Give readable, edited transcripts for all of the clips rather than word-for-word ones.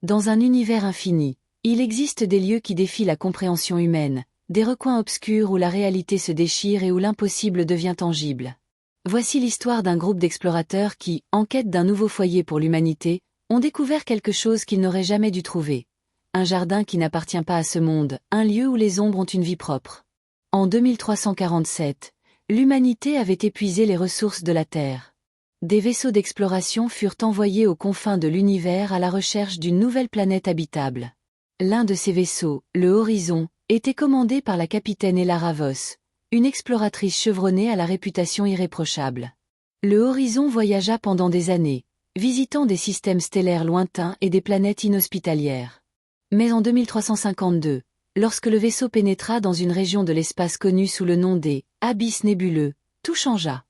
Dans un univers infini, il existe des lieux qui défient la compréhension humaine, des recoins obscurs où la réalité se déchire et où l'impossible devient tangible. Voici l'histoire d'un groupe d'explorateurs qui, en quête d'un nouveau foyer pour l'humanité, ont découvert quelque chose qu'ils n'auraient jamais dû trouver. Un jardin qui n'appartient pas à ce monde, un lieu où les ombres ont une vie propre. En 2347, l'humanité avait épuisé les ressources de la Terre. Des vaisseaux d'exploration furent envoyés aux confins de l'univers à la recherche d'une nouvelle planète habitable. L'un de ces vaisseaux, le Horizon, était commandé par la capitaine Elara Voss, une exploratrice chevronnée à la réputation irréprochable. Le Horizon voyagea pendant des années, visitant des systèmes stellaires lointains et des planètes inhospitalières. Mais en 2352, lorsque le vaisseau pénétra dans une région de l'espace connue sous le nom des abysses nébuleux, tout changea.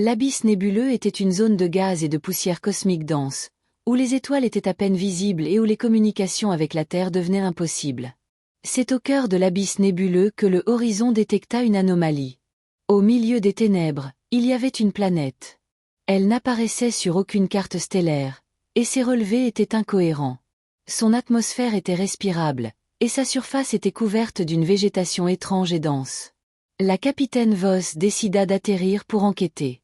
L'abysse nébuleux était une zone de gaz et de poussière cosmique dense, où les étoiles étaient à peine visibles et où les communications avec la Terre devenaient impossibles. C'est au cœur de l'abysse nébuleux que le Horizon détecta une anomalie. Au milieu des ténèbres, il y avait une planète. Elle n'apparaissait sur aucune carte stellaire, et ses relevés étaient incohérents. Son atmosphère était respirable, et sa surface était couverte d'une végétation étrange et dense. La capitaine Voss décida d'atterrir pour enquêter.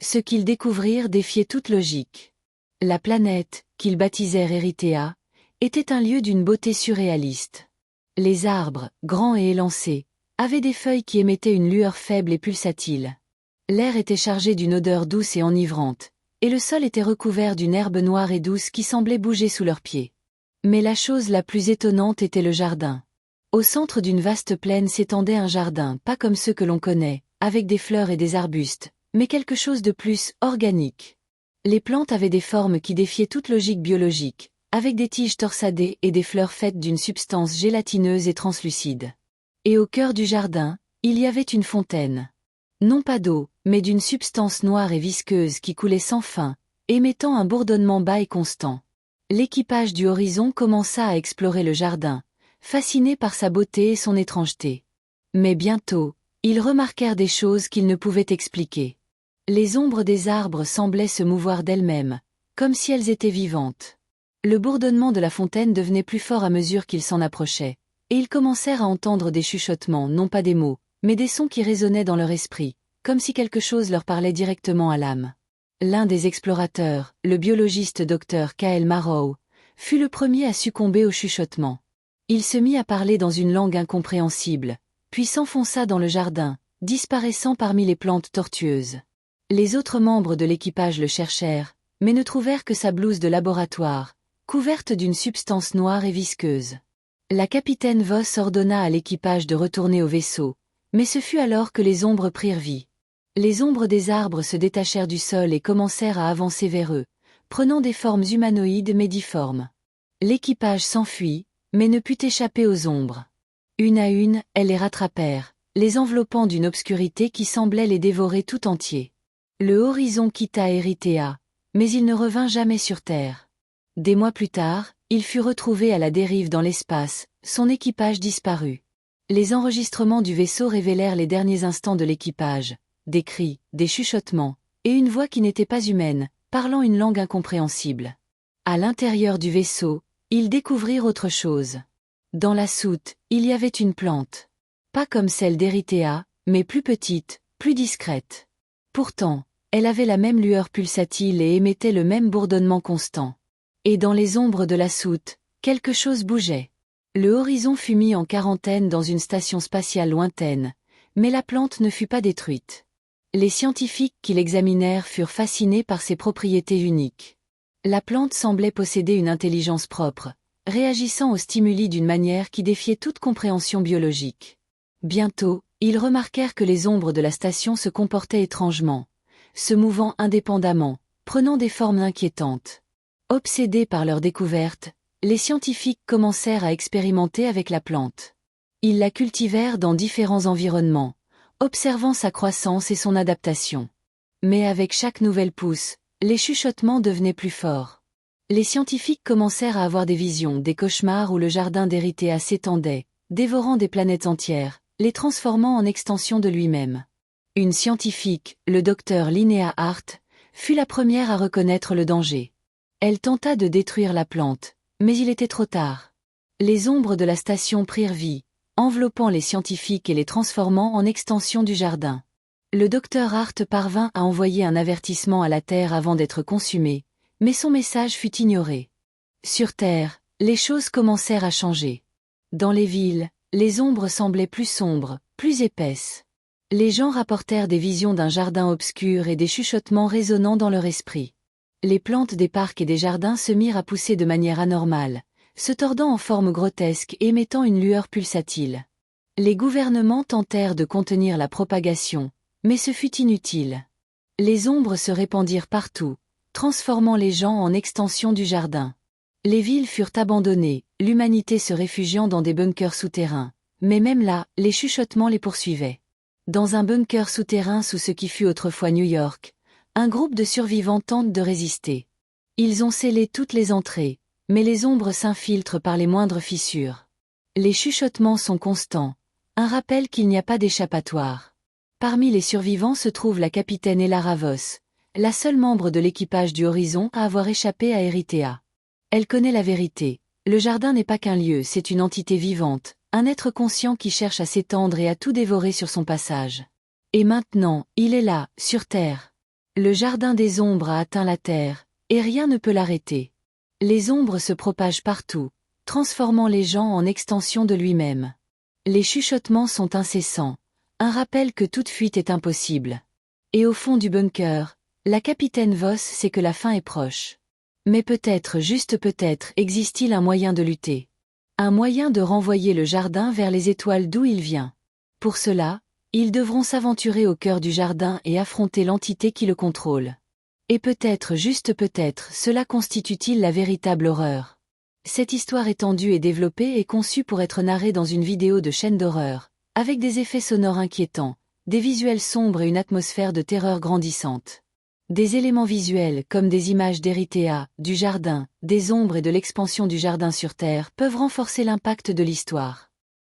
Ce qu'ils découvrirent défiait toute logique. La planète, qu'ils baptisèrent Erythea, était un lieu d'une beauté surréaliste. Les arbres, grands et élancés, avaient des feuilles qui émettaient une lueur faible et pulsatile. L'air était chargé d'une odeur douce et enivrante, et le sol était recouvert d'une herbe noire et douce qui semblait bouger sous leurs pieds. Mais la chose la plus étonnante était le jardin. Au centre d'une vaste plaine s'étendait un jardin pas comme ceux que l'on connaît, avec des fleurs et des arbustes, mais quelque chose de plus organique. Les plantes avaient des formes qui défiaient toute logique biologique, avec des tiges torsadées et des fleurs faites d'une substance gélatineuse et translucide. Et au cœur du jardin, il y avait une fontaine. Non pas d'eau, mais d'une substance noire et visqueuse qui coulait sans fin, émettant un bourdonnement bas et constant. L'équipage du Horizon commença à explorer le jardin, fasciné par sa beauté et son étrangeté. Mais bientôt, ils remarquèrent des choses qu'ils ne pouvaient expliquer. Les ombres des arbres semblaient se mouvoir d'elles-mêmes, comme si elles étaient vivantes. Le bourdonnement de la fontaine devenait plus fort à mesure qu'ils s'en approchaient, et ils commencèrent à entendre des chuchotements, non pas des mots, mais des sons qui résonnaient dans leur esprit, comme si quelque chose leur parlait directement à l'âme. L'un des explorateurs, le biologiste Dr. K.L. Marrow, fut le premier à succomber au chuchotement. Il se mit à parler dans une langue incompréhensible, puis s'enfonça dans le jardin, disparaissant parmi les plantes tortueuses. Les autres membres de l'équipage le cherchèrent, mais ne trouvèrent que sa blouse de laboratoire, couverte d'une substance noire et visqueuse. La capitaine Voss ordonna à l'équipage de retourner au vaisseau, mais ce fut alors que les ombres prirent vie. Les ombres des arbres se détachèrent du sol et commencèrent à avancer vers eux, prenant des formes humanoïdes mais difformes. L'équipage s'enfuit, mais ne put échapper aux ombres. Une à une, elles les rattrapèrent, les enveloppant d'une obscurité qui semblait les dévorer tout entiers. Le Horizon quitta Erythea, mais il ne revint jamais sur Terre. Des mois plus tard, il fut retrouvé à la dérive dans l'espace, son équipage disparut. Les enregistrements du vaisseau révélèrent les derniers instants de l'équipage, des cris, des chuchotements, et une voix qui n'était pas humaine, parlant une langue incompréhensible. À l'intérieur du vaisseau, ils découvrirent autre chose. Dans la soute, il y avait une plante. Pas comme celle d'Erythea, mais plus petite, plus discrète. Pourtant, elle avait la même lueur pulsatile et émettait le même bourdonnement constant. Et dans les ombres de la soute, quelque chose bougeait. Le Horizon fut mis en quarantaine dans une station spatiale lointaine, mais la plante ne fut pas détruite. Les scientifiques qui l'examinèrent furent fascinés par ses propriétés uniques. La plante semblait posséder une intelligence propre, réagissant aux stimuli d'une manière qui défiait toute compréhension biologique. Bientôt, ils remarquèrent que les ombres de la station se comportaient étrangement, se mouvant indépendamment, prenant des formes inquiétantes. Obsédés par leur découverte, les scientifiques commencèrent à expérimenter avec la plante. Ils la cultivèrent dans différents environnements, observant sa croissance et son adaptation. Mais avec chaque nouvelle pousse, les chuchotements devenaient plus forts. Les scientifiques commencèrent à avoir des visions, des cauchemars où le jardin d'Erythea s'étendait, dévorant des planètes entières, les transformant en extension de lui-même. Une scientifique, le docteur Linnea Hart, fut la première à reconnaître le danger. Elle tenta de détruire la plante, Mais il était trop tard. Les ombres de la station prirent vie, enveloppant les scientifiques et les transformant en extension du jardin. Le docteur Hart parvint à envoyer un avertissement à la Terre avant d'être consumé, mais son message fut ignoré. Sur Terre, les choses commencèrent à changer. Dans les villes, les ombres semblaient plus sombres, plus épaisses. Les gens rapportèrent des visions d'un jardin obscur et des chuchotements résonnant dans leur esprit. Les plantes des parcs et des jardins se mirent à pousser de manière anormale, se tordant en forme grotesque et émettant une lueur pulsatile. Les gouvernements tentèrent de contenir la propagation, mais ce fut inutile. Les ombres se répandirent partout, transformant les gens en extension du jardin. Les villes furent abandonnées, l'humanité se réfugiant dans des bunkers souterrains, mais même là, les chuchotements les poursuivaient. Dans un bunker souterrain sous ce qui fut autrefois New York, un groupe de survivants tente de résister. Ils ont scellé toutes les entrées, mais les ombres s'infiltrent par les moindres fissures. Les chuchotements sont constants, un rappel qu'il n'y a pas d'échappatoire. Parmi les survivants se trouve la capitaine Ella Ravos, la seule membre de l'équipage du Horizon à avoir échappé à Erythea. Elle connaît la vérité. Le jardin n'est pas qu'un lieu, c'est une entité vivante, un être conscient qui cherche à s'étendre et à tout dévorer sur son passage. Et maintenant, il est là, sur Terre. Le jardin des ombres a atteint la Terre, et rien ne peut l'arrêter. Les ombres se propagent partout, transformant les gens en extension de lui-même. Les chuchotements sont incessants, un rappel que toute fuite est impossible. Et au fond du bunker, la capitaine Voss sait que la fin est proche. Mais peut-être, juste peut-être, existe-t-il un moyen de lutter. Un moyen de renvoyer le jardin vers les étoiles d'où il vient. Pour cela, ils devront s'aventurer au cœur du jardin et affronter l'entité qui le contrôle. Et peut-être, juste peut-être, cela constitue-t-il la véritable horreur. Cette histoire étendue et développée est conçue pour être narrée dans une vidéo de chaîne d'horreur, avec des effets sonores inquiétants, des visuels sombres et une atmosphère de terreur grandissante. Des éléments visuels comme des images d'Erythea, du jardin, des ombres et de l'expansion du jardin sur Terre peuvent renforcer l'impact de l'histoire.